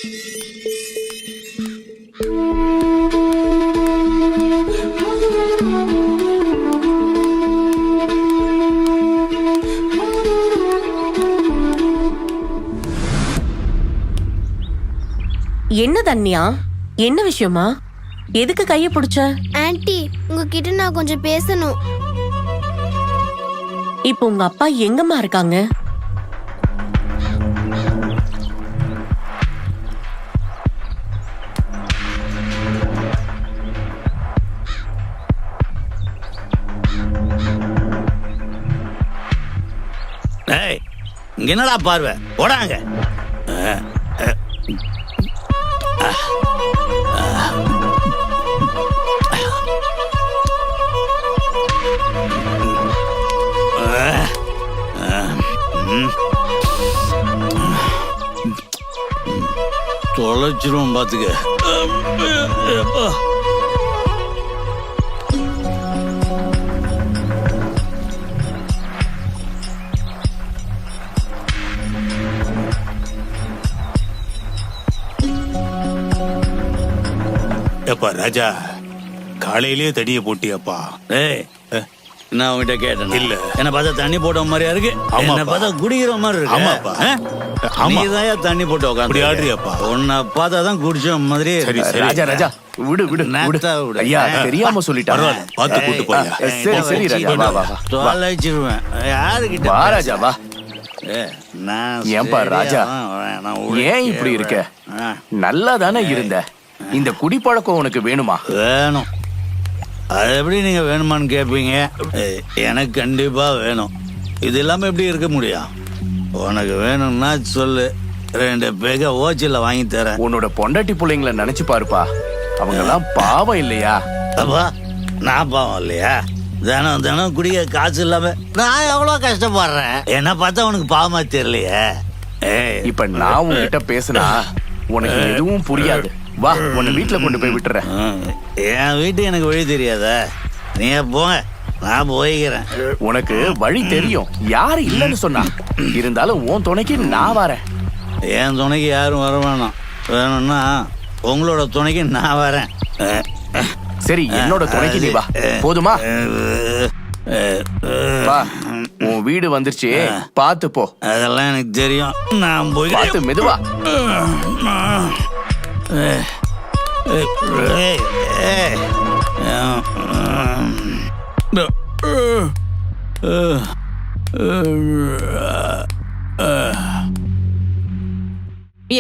என்ன தன்யா, என்ன விஷயமா? எதுக்கு கைய பிடிச்ச? ஆன்ட்டி, உங்ககிட்ட நான் கொஞ்சம் பேசணும். இப்போ உங்க அப்பா எங்கம்மா இருக்காங்க? என்னடா பார்வை, ஓடாங்க. தொலைச்சிரும் பாத்துக்க. எப்பா ராஜா, காலையிலேயே தடிய போட்டியாப்பா? நான் உங்ககிட்ட கேட்டேன். இல்ல, என்ன பார்த்தா தண்ணி போட்ட மாதிரியா இருக்கு. என்ன பார்த்தா குடிக்கிற மாதிரி இருக்கு. ஆமாப்பா, நீதான் தண்ணி போட்டு உட்காந்து ஆடுறியாப்பா. உன்னை பார்த்தா தான் குடிச்ச மாதிரி. ராஜா ராஜா விடு விடு ஐயா, தெரியாம சொல்லிட்டாரு. பார்த்து கூட்டு போயா. சரி சரி ராஜா, வா வா தொலைச்சிருவேன். யாருக்கிட்ட வா ராஜா வா. நான் ஏன்பா ராஜா, ஏன் இப்படி இருக்க? நல்லா தானே இருந்த. இந்த குடிப்பழக்கம் உனக்கு வேணுமா? வேணும். அது எப்படி நீங்க வேணுமான்னு கேட்பீங்க? எனக்கு கண்டிப்பா வேணும். இது இல்லாம எப்படி இருக்க முடியும்? உனக்கு வேணும்னா சொல்லு, 2 பேக ஓச்சில வாங்கி தரேன். உன்னோட பொண்டாட்டி பிள்ளைங்களை நினைச்சு பாருப்பா, அவங்க எல்லாம் பாவம் இல்லையா? அப்பா, நான் பாவம் இல்லையா? தினம் தினம் குடிக்க காசு இல்லாம நான் எவ்வளவு கஷ்டப்படுறேன். என்ன பார்த்தா உனக்கு பாவமா தெரியலையே. இப்ப நான் உன்கிட்ட பேசினா உனக்கு எதுவும் புரியாது. வா, உன்னை வீட்டுல கொண்டு போய் விட்டுறேன். என் வீட்டு எனக்கு வழி தெரியாத. நீங்க போங்க, நான் போய்க்கிறேன். உனக்கு வழி தெரியும், யாரு இல்லைன்னு சொன்னா. இருந்தாலும் உன் துணைக்கு நான் வரேன். என் துணைக்கு யாரும் வர வேணாம். வேணும்னா உங்களோட துணைக்கு நான் வரேன். சரி, என்னோட துணைக்கு நீ வா, போதுமா? வா, உன் வீடு வந்துருச்சு, பாத்து போ. அதெல்லாம் எனக்கு தெரியும், நான் போய் பார்த்து மெதுவா.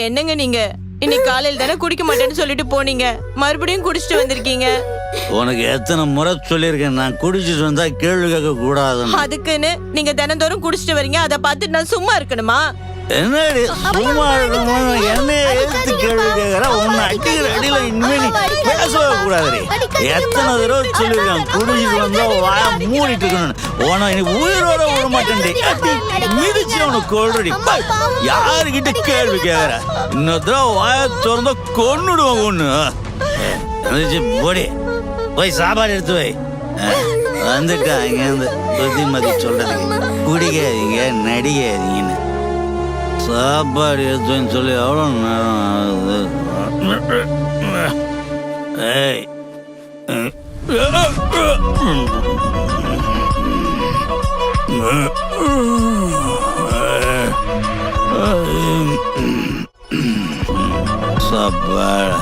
என்னங்க நீங்க இன்னைக்கு காலையில தானே குடிக்க மாட்டேன்னு சொல்லிட்டு போனீங்க, மறுபடியும் குடிச்சிட்டு வந்திருக்கீங்க. உனக்கு எத்தனை முறை சொல்லியிருக்கேன், நான் குடிச்சிட்டு வந்தா கேள்வி கேட்க கூடாது. அதுக்குன்னு நீங்க தினந்தோறும் குடிச்சிட்டு வரீங்க, அதை பார்த்துட்டு நான் சும்மா இருக்கணுமா? என்னடி சும்மா இருக்கணும்? என்ன எடுத்து கேள்வி கேட்கற? உன்னை அடிக்கிற அடியில இனிமே நீ பேசவே கூடாது. எத்தனை தடவை சொல்லியிருக்கேன், குடிச்சிட்டு வந்தா வாய மூடிட்டு இருக்கணும். உன இனி உயிரோட விட மாட்டேன்டி. மிதிச்சு உனக்கு கொள்றடி. யாருக்கிட்ட கேள்வி கேட்கற? இன்னொரு தடவை வாய திறந்தா கொன்னுடுவாங்க. ஒண்ணு போடி, போய் சாப்பாடு எடுத்து வை. வந்துட்டா இங்க இருந்து புத்திமதி சொல்றதுக்கு. குடிக்காதீங்க, நடிக்காதீங்கன்னு சாப்பாடு எடுத்துன்னு சொல்லி எவ்வளோ நேரம் ஆகுது? ஏய், சாப்பாடு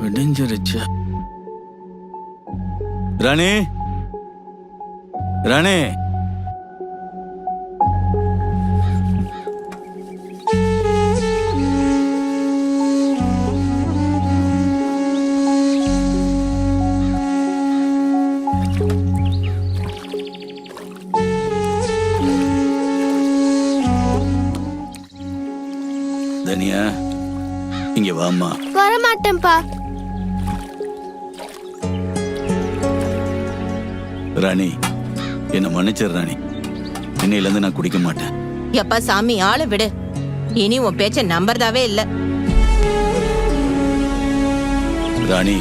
விடிஞ்சிருச்சு. ராணி, ராணி, தனியா இங்க வாம்மா. வரமாட்டேன்ப்பா. ராணி, என்ன மன்னிச்சிரு ராணி. இன்னையில இருந்து நான் குடிக்க மாட்டேன். எப்பா சாமி, ஆளை விடு. இனி உன் பேச்ச நம்புறதாவே இல்ல. ராணி,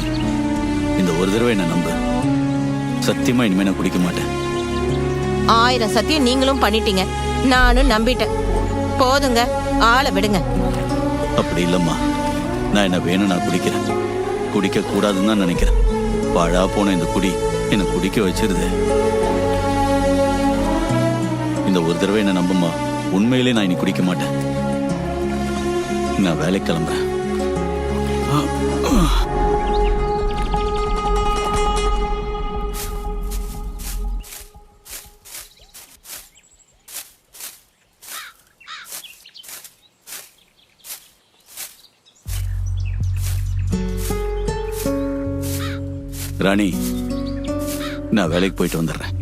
இந்த ஒரு தடவை என்ன நம்பு. சத்தியமா இனிமே நான் குடிக்க மாட்டேன். 1000 சத்தியம் நீங்களும் பண்ணிட்டீங்க, நானும் நம்பிட்டேன். போதுங்க, ஆளை விடுங்க. அப்படி இல்லம்மா, நான் என்ன வேணும் நான் குடிக்கிறேன். குடிக்க கூடாதுன்னு தான் நினைக்கிறேன். பாழா போன இந்த குடி என்ன குடிக்க வச்சிருது. இந்த ஒரு தடவை என்ன நம்புமா. உண்மையிலே நான் இனி குடிக்க மாட்டேன். நான் வேலைக்கு கிளம்புறேன். ராணி, நான் வேலைக்கு போயிட்டு வந்துடுறேன்.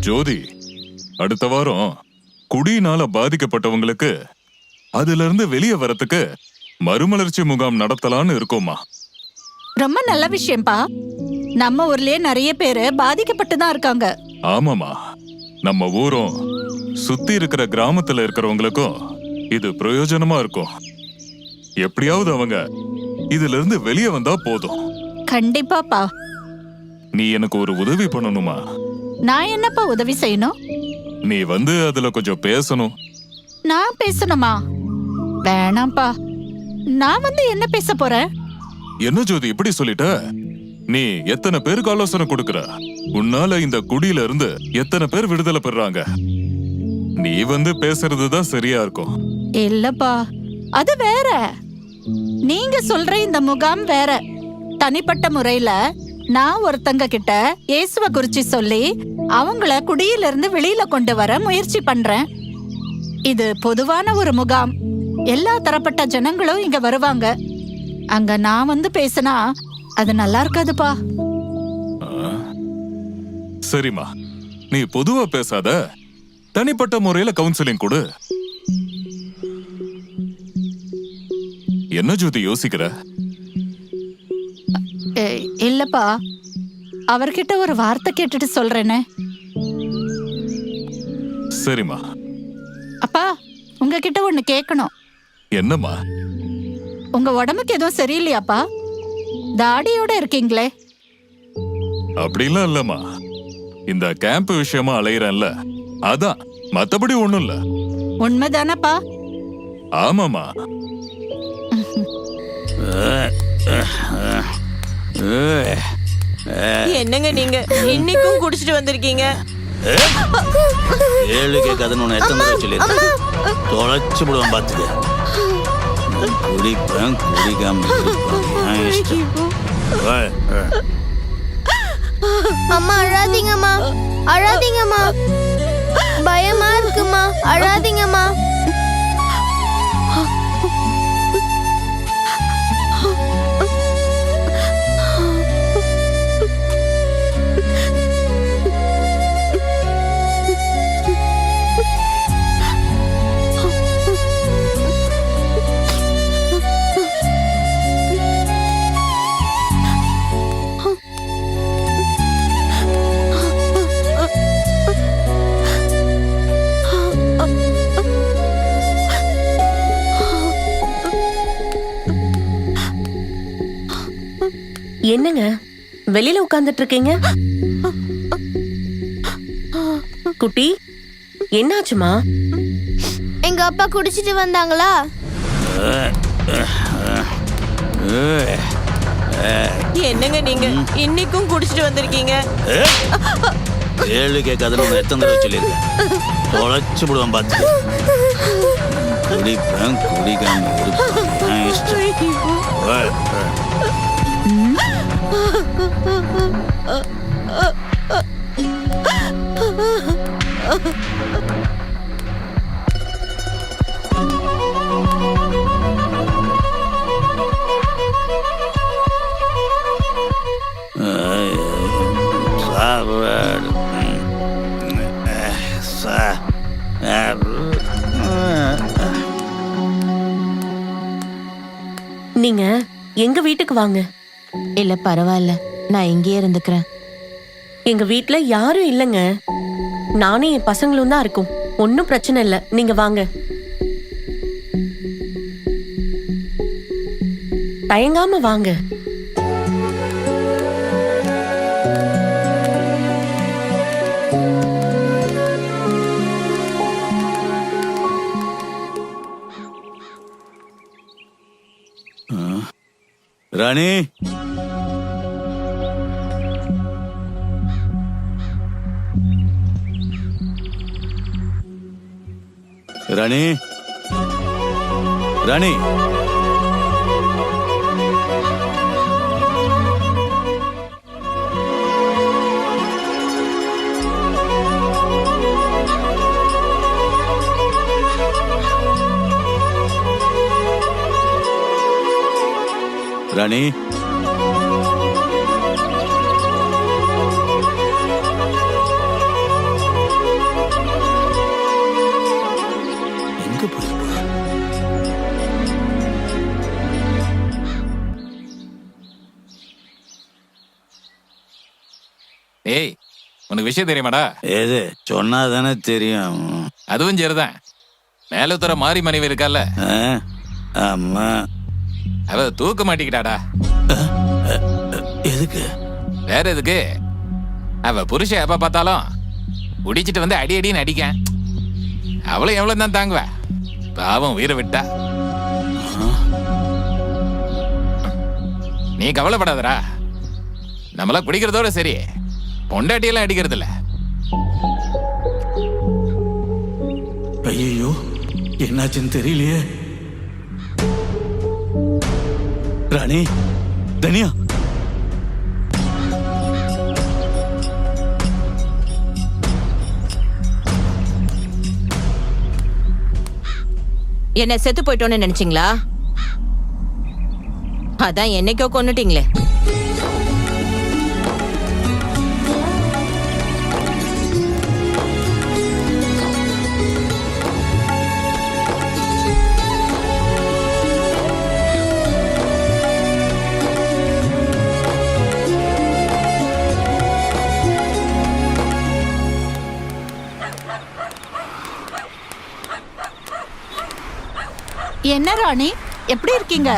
ஜோதி, அடுத்த வாரம் குடியினால பாதிக்கப்பட்டவங்களுக்கு அதுல இருந்து வெளியே வரத்துக்கு மறுமலர்ச்சி முகாம் நடத்தலான்னு இருக்கோமா. ரொம்ப நல்ல விஷயம்பா. நம்ம ஊர்லயே நிறைய பேரு பாதிக்கப்பட்டு தான் இருக்காங்க. ஆமாமா, நம்ம ஊரும் சுத்தி இருக்கிற கிராமத்துல இருக்கிறவங்களுக்கும் இது பிரயோஜனமா இருக்கும். எப்படியாவது அவங்க இதுல இருந்து வெளியே வந்தா போதும். கண்டிப்பாப்பா. நீ எனக்கு ஒரு உதவி பண்ணணுமா. நான் என்னப்பா உதவி செய்யணும்? நீ வந்து அதுல கொஞ்சம் பேசணும். நான் பேசணுமா? வேணாம்ப்பா. நான் வந்து என்ன பேச போறேன்? என்ன ஜோதி இப்படி சொல்லிட்ட? நீ எத்தனை பேருக்கு ஆலோசனை கொடுக்கற? உன்னால இந்த குடியில இருந்து எத்தனை பேர் விடுதலை பெறாங்க? நீ வந்து பேசுறதுதான் சரியா இருக்கும். இல்லப்பா, அது வேற. நீங்க சொல்ற இந்த முகாம் வேற. தனிப்பட்ட முறையில நான் ஒருத்தங்க கிட்ட இயேசுவ குறிச்சு சொல்லி அவங்கள குடியில இருந்து வெளியில கொண்டு வர முயற்சி பண்றேன். இது பொதுவான ஒரு முகாம். எல்லா தரப்பட்ட ஜனங்களும் இங்க வருவாங்க. அங்க நான் வந்து பேசினா அது நல்லா இருக்காதுப்பா. சரிம்மா, நீ பொதுவா பேசாத, தனிப்பட்ட முறையில கவுன்சிலிங் கொடு. என்ன ஜோதி யோசிக்கிற? இல்லப்பா, அவர்கிட்ட ஒரு வார்த்தை கேட்டுட்டு சொல்றேனே. சரிம்மா. அப்பா, உங்ககிட்ட ஒண்ணு கேட்கணும். என்னம்மா? உங்க உடம்புக்கு எதுவும் சரியில்லையாப்பா? தாடியோட இருக்கீங்களே. அப்படிலாம் இல்லம்மா, இந்த கேம்ப் விஷயமா அலையிறேன்ல, அதான். மத்தபடி ஒண்ணும் இல்ல. உண்மைதானப்பா? ஆமாமா. என்னங்க நீங்க இன்னைக்கும் குடிச்சிட்டு வந்திருக்கீங்க? ஏழு கேட்காதுன்னு உன்னை எத்தனை தடவை சொல்லியிருக்கேன். தொலைச்சு விடுவான் பார்த்துக்க. குடிப்பேன், குடிக்காம அம்மா அழாதீங்கம்மா, அழாதீங்கம்மா. பயமா இருக்குமா, அழாதீங்கம்மா. என்னங்க வெளியில உட்கார்ந்துட்டு இருக்கீங்க? குட்டி, என்னாச்சுமா? எங்க அப்பா குடிச்சிட்டு வந்தாங்களா? என்னங்க நீங்க இன்னைக்கும் குடிச்சிட்டு வந்திருக்கீங்க? ஏழு கேட்காதுன்னு உன்னை எத்தனை தடவை சொல்லியிருக்கேன். தொலைச்சு விடுவான் பார்த்துக்க. குடிப்பேன், குடிக்காம இருப்பேன் இஷ்டம். எங்க வீட்டுக்கு வாங்க. இல்ல பரவாயில்ல, நான் இங்கேயே இருந்துக்கிறேன். எங்க வீட்ல யாரும் இல்லைங்க. நானும் என் பசங்களும் தான் இருக்கோம். ஒன்னும் பிரச்சனை இல்ல, நீங்க வாங்க. தயங்காம வாங்க. ராணி, ராணி, ராணி, ராணி, எங்க போயிருப்பா? ஏய், உனக்கு விஷயம் தெரியுமாடா? எது சொன்னா தானே தெரியும். அதுவும் சரிதான். மேலத்துற மாறி மனைவி இருக்கால, ஆ? ஆமா. அவ தூக்க மாட்டிக்கிட்டாடா. எதுக்கு? வேற எதுக்கு? அவ புருஷன் எப்ப பார்த்தாலும் குடிச்சிட்டு வந்து அடி அடின்னு அடிக்க. அவளும் எவ்வளவு தான் தாங்குவ? பாவம் உயிரை விட்டா. நீ கவலைப்படாதடா. நம்மள குடிக்கிறதோட சரி, பொண்டாட்டியெல்லாம் அடிக்கிறது இல்ல. ஐயோ, என்னாச்சுன்னு தெரியலையே. ராணி, தனியா, என்ன செத்து போயிட்டோன்னு நினைச்சீங்களா? அதான் என்னைக்கோ கொன்னுட்டீங்களே. என்ன ராணி, எப்படி இருக்கீங்க?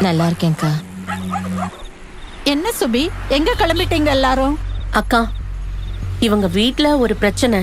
நல்லா இருக்கேன்க்கா. என்ன சுபி, எங்க கிளம்பிட்டீங்க எல்லாரும்? அக்கா, இவங்க வீட்ல ஒரு பிரச்சனை.